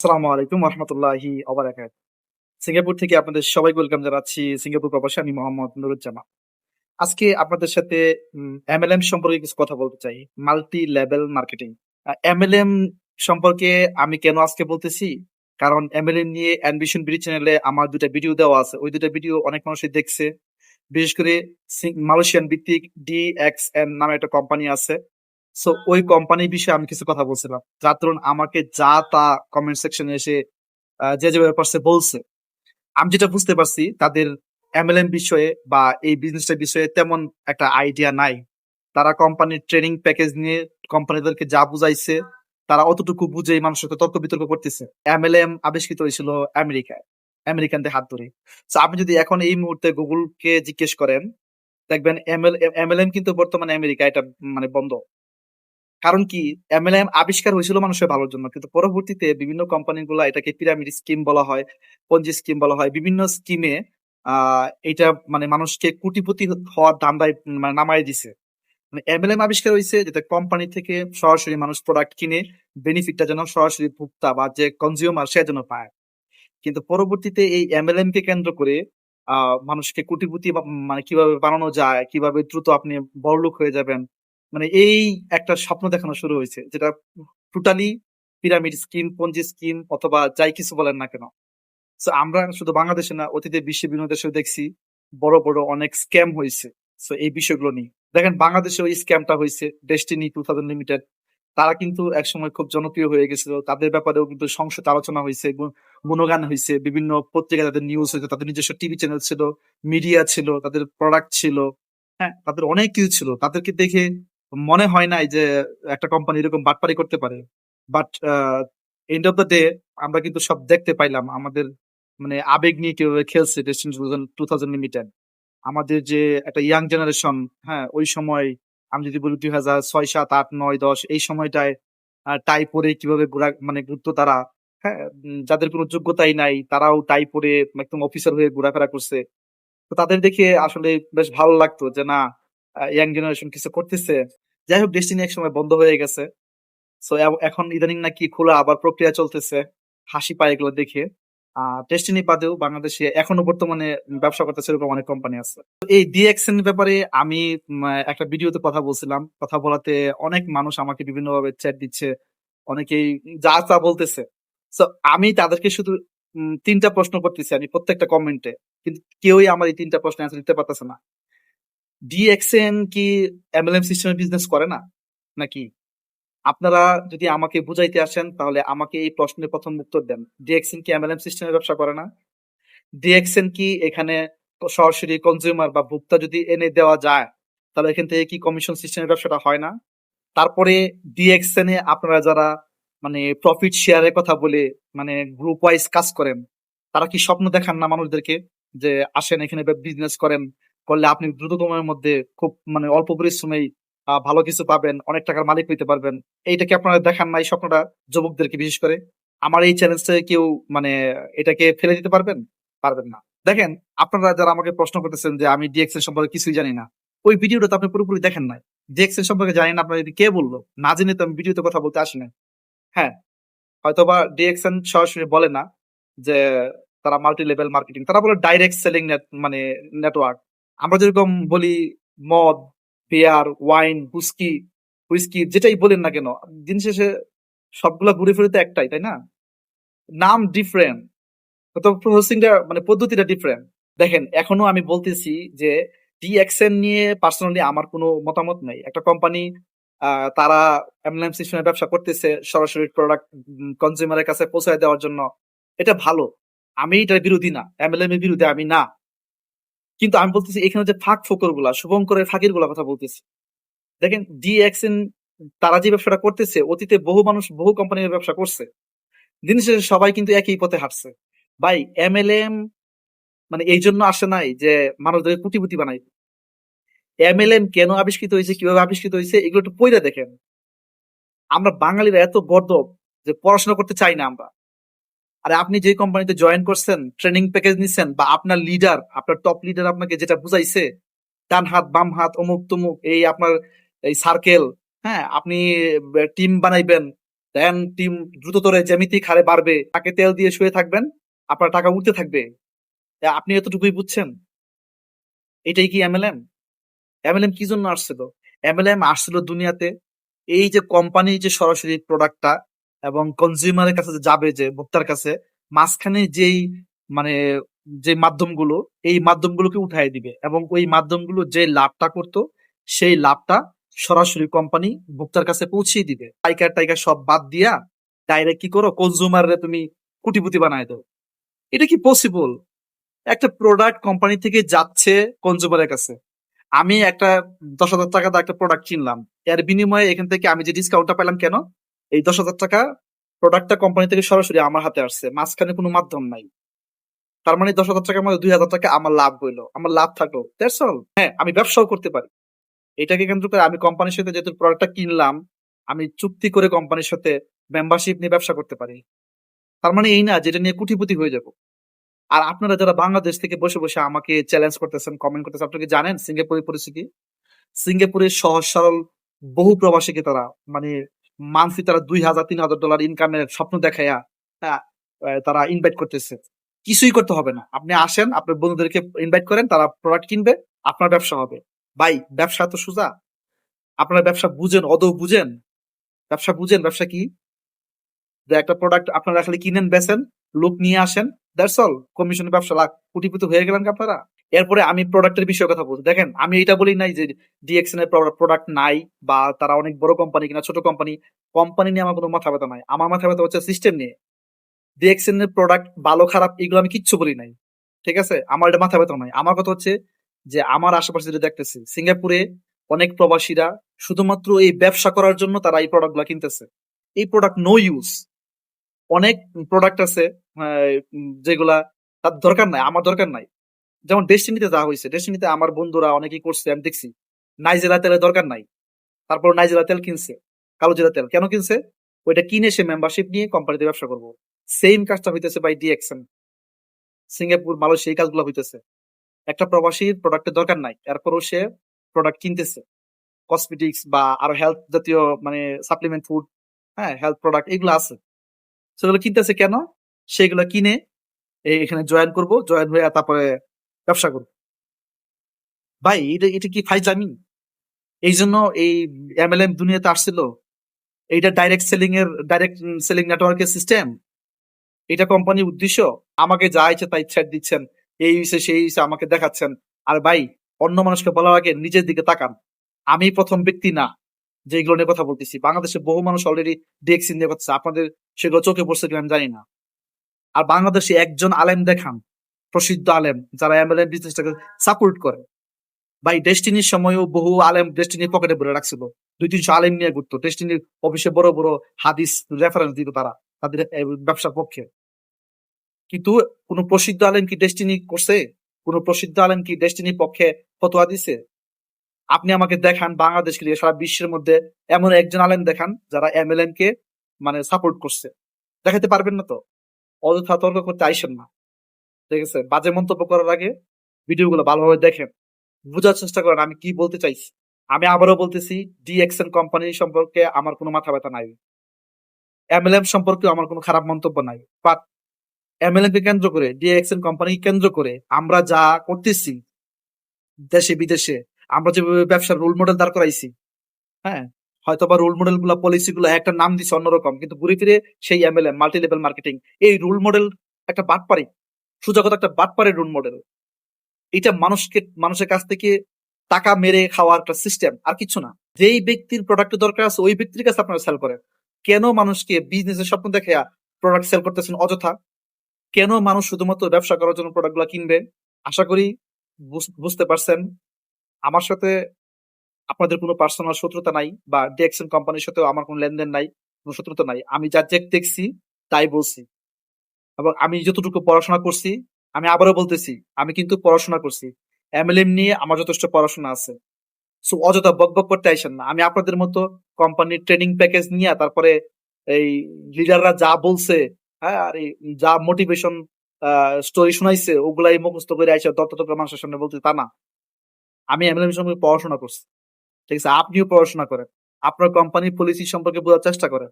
আসসালামু আলাইকুম রহমতুল্লাহি ওবারাকাত। সিঙ্গাপুর থেকে আপনাদের সবাই ওয়েলকাম জানাচ্ছি। সিঙ্গাপুর প্রবাসী আমি মোহাম্মদ নুরুজ্জামান। আজকে আপনাদের সাথে এমএলএম সম্পর্কে কিছু কথা বলতে চাই। Multi level marketing. এমএলএম সম্পর্কে আমি কেন আজকে বলতেছি? কারণ এমএলএম নিয়ে অ্যাম্বিশন বিডি চ্যানেলে আমার ২ টা ভিডিও দেওয়া আছে। ওই ২ টা ভিডিও অনেক মানুষই দেখছে। বিশেষ করে মালয়েশিয়ান ভিত্তিক DXN নামে একটা কোম্পানি আছে। সো ওই কোম্পানির বিষয়ে আমি কিছু কথা বলছিলাম। যার দরুন আমাকে যা তা কমেন্ট সেকশনে এসে যে যেভাবে পারছে বলছে। আমি যেটা বুঝতে পারছি তাদের এমএলএম বিষয়ে বা এই বিজনেসটার বিষয়ে তেমন একটা আইডিয়া নাই। তারা কোম্পানির ট্রেনিং প্যাকেজ নিয়ে কোম্পানিদেরকে যা বুঝাইছে তারা অতটুকু বুঝেই মানুষের সাথে তর্ক বিতর্ক করতেছে। এমএলএম আবিষ্কৃত হয়েছিল আমেরিকায়, আমেরিকানদের হাত ধরে। সো আপনি যদি এখন এই মুহূর্তে গুগলকে জিজ্ঞেস করেন, দেখবেন এমএলএম কিন্তু বর্তমানে আমেরিকায় এটা মানে বন্ধ। কারণ কি? এমএলএম আবিষ্কার হয়েছিল মানুষের ভালোর জন্য। কিন্তু পরবর্তীতে বিভিন্ন কোম্পানিগুলা এটাকে পিরামিড স্কিম বলা হয়, পঞ্জি স্কিম বলা হয়। বিভিন্ন স্কিমে আ এটা মানে মানুষকে কোটিপতি হওয়ার ধান্দায় মানে নামায় দিছে। মানে এমএলএম আবিষ্কার হইছে যেটা কোম্পানি থেকে সরাসরি মানুষ প্রোডাক্ট কিনে বেনিফিটটা যেন সরাসরি ভোক্তা বা যে কনজিউমার সে যেন পায়। কিন্তু পরবর্তীতে এই এমএলএম কে কেন্দ্র করে আ মানুষকে কোটিপতি মানে কিভাবে বানানো যায়, কিভাবে দ্রুত আপনি বড়লোক হয়ে যাবেন। মানে এই একটা স্বপ্ন দেখানো শুরু হয়েছে। যেটা টোটালি পিরামিড স্কিম, পঞ্জি স্কিম অথবা যাই কিছু বলেন না কেন। সো আমরা শুধু বাংলাদেশে না অতীতে বিশ্বের বিভিন্ন দেশেও দেখছি বড়, বড় অনেক স্ক্যাম হইছে। সো এই বিষয়গুলো নিয়ে। দেখেন বাংলাদেশেও এই স্ক্যামটা হইছে ডেস্টিনি 2000 লিমিটেড। তারা কিন্তু একসময় খুব জনপ্রিয় হয়ে গেছিল। তাদের ব্যাপারেও কিন্তু সংসদে আলোচনা হইছে, গুণগান হইছে। বিভিন্ন পত্রিকায় তাদের নিউজ হইতো। তাদের নিজস্ব টিভি চ্যানেল ছিল, মিডিয়া ছিল, তাদের প্রোডাক্ট ছিল। হ্যাঁ? তাদের অনেক কিছু ছিল। তাদেরকে দেখে মনে হয় নাই যে একটা কোম্পানি এরকম বাটপারি করতে পারে। But end of the day আমরা কিন্তু সব দেখতে পাইলাম। আমাদের মানে আবেগ নিয়ে কিভাবে খেলছে ডেস্টিনি 2000 লিমিটেড। আমাদের যে একটা ইয়াং জেনারেশন, হ্যাঁ? ওই সময় আমি যদি বলি ২০০৬, ৭, ৮, ৯, ১০ এই সময়টায় টাই পরে কিভাবে মানে ঘুরতো তারা, হ্যাঁ? যাদের কোনো যোগ্যতাই নাই তারাও টাই পরে একদম অফিসার হয়ে ঘোরাফেরা করছে। তো তাদের দেখে আসলে বেশ ভালো লাগতো যে না ইয়াং জেনারেশন কিছু করতেছে। যাই হোক ডেস্টিনি একসময় বন্ধ হয়ে গেছে। সো এখন ইদানিং নাকি খোলা আবার প্রক্রিয়া চলতেছে। হাসি পায় এগুলো দেখে। ডেস্টিনি বাদেও বাংলাদেশে এখনো বর্তমানে ব্যবসা করতেছে এরকম অনেক কোম্পানি আছে। তো এই DXN ব্যাপারে আমি একটা ভিডিওতে কথা বলছিলাম। কথা বলাতে অনেক মানুষ আমাকে বিভিন্নভাবে চ্যাট দিচ্ছে। অনেকেই যা তা বলতেছে। সো আমি তাদেরকে শুধু ৩ টা প্রশ্ন করতেছি আমি প্রত্যেকটা কমেন্টে। কিন্তু কেউই আমার এই ৩ টা প্রশ্নের অ্যান্সার দিতে পারতেছে না। DXN কি MLM সিস্টেমের বিজনেস করে না? নাকি? আপনারা যদি আমাকে বুঝাইতে আসেন তাহলে আমাকে এই প্রশ্নের ১ম উত্তর দেন। ডিএক্সএন কি এমএলএম সিস্টেমে ব্যবসা করে না? ডিএক্সএন কি এখানে সরাসরি কনজিউমার বা ভোক্তা যদি এনে দেওয়া যায়, তাহলে এখান থেকে কি কমিশন সিস্টেমের ব্যবসাটা হয় না? তারপরে ডিএক্সএন এ আপনারা যারা মানে প্রফিট শেয়ারের কথা বলে মানে গ্রুপ ওয়াইজ কাজ করেন, তারা কি স্বপ্ন দেখান না মানুষদেরকে? যে আসেন এখানে বিজনেস করেন, করলে আপনি দ্রুত সময়ের মধ্যে খুব মানে অল্প পরিশ্রমেই ভালো কিছু পাবেন, অনেক টাকার মালিক হইতে পারবেন। এইটা কি আপনারা দেখান না এই স্বপ্নটা যুবকদেরকে বিশেষ করে? আমার এই চ্যালেঞ্জ থেকে কেউ মানে এটাকে ফেলে দিতে পারবেন? পারবেন না। দেখেন আপনারা যারা আমাকে প্রশ্ন করতেছেন যে আমি ডিএক্সএন সম্পর্কে কিছুই জানি না। ওই ভিডিওটা তো আপনি পুরোপুরি দেখেন নাই। ডিএক্সএন সম্পর্কে জানি না আপনাদেরকে কে বলল? না জেনে তো আমি ভিডিওতে কথা বলতে আসি নাই। হ্যাঁ, হয়তোবা ডিএক্সএন সরাসরি বলে না যে তারা মাল্টি লেভেল মার্কেটিং। তারা বলে ডাইরেক্ট সেলিং মানে নেটওয়ার্ক। আমরা যেরকম বলি মদ, বিয়ার, ওয়াইন, হুইস্কি যেটাই বলেন না কেন, দিন শেষে সবগুলা ঘুরে ফিরে তো একটাই, তাই না? নাম ডিফারেন্ট। তো প্রসেসিংটা মানে পদ্ধতিটা ডিফারেন্ট। দেখেন এখনো আমি বলতেছি যে ডিএক্সএন নিয়ে পার্সোনালি আমার কোনো মতামত নাই। একটা কোম্পানি তারা এমএলএম সিস্টেমে ব্যবসা করতেছে সরাসরি প্রোডাক্ট কনজিউমারের কাছে পৌঁছায় দেওয়ার জন্য। এটা ভালো। আমি এটার বিরোধী না। এমএলএম এর বিরুদ্ধে আমি না। কিন্তু আমি বলতেছি এখানে যে ফাঁক ফোকর গুলা, শুভঙ্করের ফাঁকির গুলা কথা বলতেছি। দেখেন ডিএক্সএন তারা যে ব্যবসাটা করতেছে অতীতে বহু মানুষ বহু কোম্পানির ব্যবসা করছে। দিন শেষে সবাই কিন্তু একই পথে হাঁটছে। ভাই এমএলএম মানে এই জন্য আসে নাই যে মানুষদের কোটিপতি বানাই। এমএলএম কেন আবিষ্কৃত হয়েছে, কিভাবে আবিষ্কৃত হয়েছে এগুলো একটু পইরা দেখেন। আমরা বাঙালিরা এত গর্দভ যে পড়াশোনা করতে চাই না আমরা। আরে আপনি যে কোম্পানিতে জয়েন করছেন, ট্রেনিং প্যাকেজ নিচ্ছেন বা আপনার লিডার, আপনার টপ লিডার আপনাকে যেটা বুঝাইছে, ডান হাত, বাম হাত, অমুক তমুক এই আপনার এই সার্কেল, হ্যাঁ? আপনি টিম বানাইবেন, দেন টিম দ্রুততরে জ্যামিতিক হারে বাড়বে, তাকে তেল দিয়ে শুয়ে থাকবেন, আপনার টাকা উঠতে থাকবে। আপনি এতটুকুই বুঝছেন? এটাই কি এমএলএম? এমএলএম কি জন্য আসছিল? এমএলএম আসছিল দুনিয়াতে এই যে কোম্পানি যে সরাসরি প্রোডাক্টটা এবং কনজিউমারের কাছে যে যাবে, যে ভোক্তার কাছে, মাঝখানে যেই মানে যে মাধ্যমগুলো, এই মাধ্যমগুলোকে উঠাই দিবে এবং ওই মাধ্যমগুলো যে লাভটা করতো সেই লাভটা সরাসরি কোম্পানি ভোক্তার কাছে পৌঁছিয়ে দিবে। পাইকার টাইকার সব বাদ দিয়া ডাইরেক্ট কি করো, কনজিউমারে তুমি কোটিপতি বানায় দাও। এটা কি পসিবল? একটা প্রোডাক্ট কোম্পানি থেকে যাচ্ছে কনজিউমারের কাছে, আমি একটা 10,000 টাকা দিয়ে একটা প্রোডাক্ট কিনলাম, এর বিনিময়ে এখান থেকে আমি যে ডিসকাউন্টটা পেলাম, কেন? এই 10,000 টাকা প্রোডাক্টটা কোম্পানি থেকে সরাসরি আমার হাতে আসছে, মাঝখানে কোনো মাধ্যম নাই। তার মানে 10,000 টাকার মধ্যে 2,000 টাকা আমার লাভ হইলো, আমার লাভ থাকলো, দ্যাটস অল। হ্যাঁ, আমি ব্যবসাও করতে পারি। এটাকে কেন্দ্র করে আমি কোম্পানির সাথে যেহেতু প্রোডাক্টটা কিনলাম, আমি চুক্তি করে কোম্পানির সাথে মেম্বারশিপ নিয়ে ব্যবসা করতে পারি। তার মানে এই না যেটা নিয়ে কোটিপতি হয়ে যাব। আর আপনারা যারা বাংলাদেশ থেকে বসে বসে আমাকে চ্যালেঞ্জ করতেছেন, কমেন্ট করতেছেন, আপনারা কি জানেন সিঙ্গাপুরের পরিস্থিতি? সিঙ্গাপুরের সহজ সরল বহু প্রবাসীকে তারা মানে মান্থলি তারা $2,000-3,000 ইনকামের স্বপ্ন দেখাইয়া, হ্যাঁ, তারা ইনভাইট করতেছে। কিছুই করতে হবে না, আপনি আসেন, আপনার বন্ধুদেরকে ইনভাইট করেন, তারা প্রোডাক্ট কিনবে, আপনার ব্যবসা হবে। ভাই, ব্যবসা তো সোজা। আপনারা ব্যবসা বুঝেন, আদৌ বুঝেন? ব্যবসা বুঝেন? ব্যবসা কি? যে একটা প্রোডাক্ট আপনারা খালি কিনেন, বেচেন, লোক নিয়ে আসেন, দ্যাটস অল। কমিশনের ব্যবসা, লাখ কোটিপতি হয়ে গেলেন কি আপনারা? এরপরে আমি প্রোডাক্টের বিষয়ে কথা বলছি। দেখেন, আমি এটা বলি নাই যে ডিএক্সএন এর প্রোডাক্ট নাই বা তারা অনেক বড় কোম্পানি কিনা ছোট কোম্পানি। কোম্পানি নিয়ে আমার কোনো মাথা ব্যথা নাই, আমার মাথা ব্যথা হচ্ছে সিস্টেম নিয়ে। ডিএক্সএন এর প্রোডাক্ট ভালো খারাপ এগুলো আমি কিচ্ছু বলি নাই, ঠিক আছে? আমার এটা মাথা ব্যথা নাই। আমার কথা হচ্ছে যে আমার আশেপাশে যেটা দেখতেছি, সিঙ্গাপুরে অনেক প্রবাসীরা শুধুমাত্র এই ব্যবসা করার জন্য তারা এই প্রোডাক্ট গুলা কিনতেছে। এই প্রোডাক্ট নো ইউজ। অনেক প্রোডাক্ট আছে যেগুলা তার দরকার নাই, আমার দরকার নাই। যেমন ডেস্টিনিতে যা হয়েছে, ডেস্টিনিতে আমার বন্ধুরা অনেকেই করছে, আমি দেখছি। নাইজেলা তেলের দরকার নাই, তারপর নাইজেলা তেল কিনছে, কালো জিরা তেল কেন কিনছে? ওইটা কিনে সে মেম্বারশিপ নিয়ে কোম্পানিতে ব্যবসা করবো। সেম কাজটা হইতেছে বাই ডিএক্সএন, সিঙ্গাপুর, মালয়েশিয়া, এই কাজগুলো হইতেছে। একটা প্রবাসীর প্রোডাক্টের দরকার নাই, এরপরও সে প্রোডাক্ট কিনতেছে, কসমেটিক্স বা আরো হেলথ জাতীয় মানে সাপ্লিমেন্ট ফুড, হ্যাঁ, হেলথ প্রোডাক্ট এগুলো আছে, সেগুলো কিনতেছে কেন? সেগুলো কিনে এখানে জয়েন করব, জয়েন হয়ে তারপরে ব্যবসা করবো। ভাই, এটা এটা কি ফাইজলামি? এই জন্য এই এমএলএম দুনিয়াতে আসছিল। এইটা ডাইরেক্ট সেলিং নেটওয়ার্কের সিস্টেম। এটা কোম্পানির উদ্দেশ্য। আমাকে যা ইচ্ছে তাই থ্রেট দিচ্ছেন, এই হইছে সেই হইছে আমাকে দেখাচ্ছেন। আর ভাই, অন্য মানুষকে বলার আগে নিজের দিকে তাকান। আমি প্রথম ব্যক্তি না যে এগুলো নিয়ে কথা বলতেছি, বাংলাদেশে বহু মানুষ অলরেডি ডিএক্সি নিয়ে কথা, আপনাদের সেগুলো চোখে পড়ছে কিনা আমি জানি না। আর বাংলাদেশে একজন আলেম দেখান, প্রসিদ্ধ আলেম, যারা এমএলএম বিজনেসটাকে সাপোর্ট করে। ভাই, ডেস্টিনির সময়ও বহু আলেম ডেস্টিনির পকেটে ভরে রাখছিল, 200-300 আলেম নিয়ে ঘুরতো, ডেস্টিনির অফিসে বড় বড় হাদিস রেফারেন্স দিত তারা তাদের ব্যবসার পক্ষে। কিন্তু কোন প্রসিদ্ধ আলেম কি ডেস্টিনি করছে? কোন প্রসিদ্ধ আলেম কি ডেস্টিনির পক্ষে ফতোয়া দিছে? আপনি আমাকে দেখান বাংলাদেশকে দিয়ে সারা বিশ্বের মধ্যে এমন একজন আলেম দেখান যারা এমএলএম কে মানে সাপোর্ট করছে। দেখাতে পারবেন না তো? অযথা তর্ক করতে আইসেন না, ঠিক আছে? বাজে মন্তব্য করার আগে ভিডিওগুলো ভালোভাবে দেখেন, বুঝার চেষ্টা করেন আমি কি বলতে চাইছি। আমি আবারও বলতেছি, ডিএক্সএন কোম্পানি সম্পর্কে আমার কোনো মাথা ব্যথা নাই, এমএলএম সম্পর্কে আমার কোনো খারাপ মন্তব্য নাই। বাট এমএলএম কে কেন্দ্র করে, ডিএক্সএন কোম্পানি কেন্দ্র করে আমরা যা করতেছি দেশে বিদেশে, আমরা যেভাবে ব্যবসার রোল মডেল দাঁড় করাইছি, হ্যাঁ, হয়তো বা রোল মডেল গুলা, পলিসি গুলা একটা নাম দিচ্ছে অন্যরকম, কিন্তু ঘুরে ফিরে সেই এমএলএম, মাল্টি লেভেল মার্কেটিং, এই রোল মডেল একটা বাটপারি, সোজা কথা একটা বাটপারি রোল মডেল। এটা মানুষের কাছ থেকে টাকা মেরে খাওয়ার একটা সিস্টেম, আর কিছু না। যেই ব্যক্তির প্রোডাক্টের দরকার আছে ওই ব্যক্তির কাছে আপনারা সেল করেন। কেন মানুষকে বিজনেসের স্বপ্ন দেখে প্রোডাক্ট সেল করতেছেন অযথা? কেন মানুষ শুধুমাত্র ব্যবসা করার জন্য প্রোডাক্ট গুলা কিনবে? আশা করি বুঝতে পারছেন। আমার সাথে আপনাদের কোনো পার্সোনাল শত্রুতা নাই, বা ডিএক্সএন কোম্পানির সাথেও আমার কোনো লেনদেন নাই, কোনো শত্রুতা নাই। আমি যা দেখছি তাই বলছি, এবং আমি যতটুকু পড়াশোনা করছি, আমি আবারও বলতেছি, আমি কিন্তু পড়াশোনা করছি, এমএলএম নিয়ে আমার যথেষ্ট পড়াশোনা আছে। সো অযথা বকবক করতে আইসেন না। আমি আপনাদের মতো কোম্পানির ট্রেনিং প্যাকেজ নিয়ে তারপরে এই লিডাররা যা বলছে, হ্যাঁ, আর এই যা মোটিভেশন স্টোরি শুনাইছে ওগুলাই মুখস্থ করে আইসা তত মানুষের সামনে বলতে তা না। আমি এমএলএম সম্পর্কে পড়াশোনা করছি, ঠিক আছে? আপনিও পড়াশোনা করেন, আপনার কোম্পানির পলিসি সম্পর্কে বোঝার চেষ্টা করেন।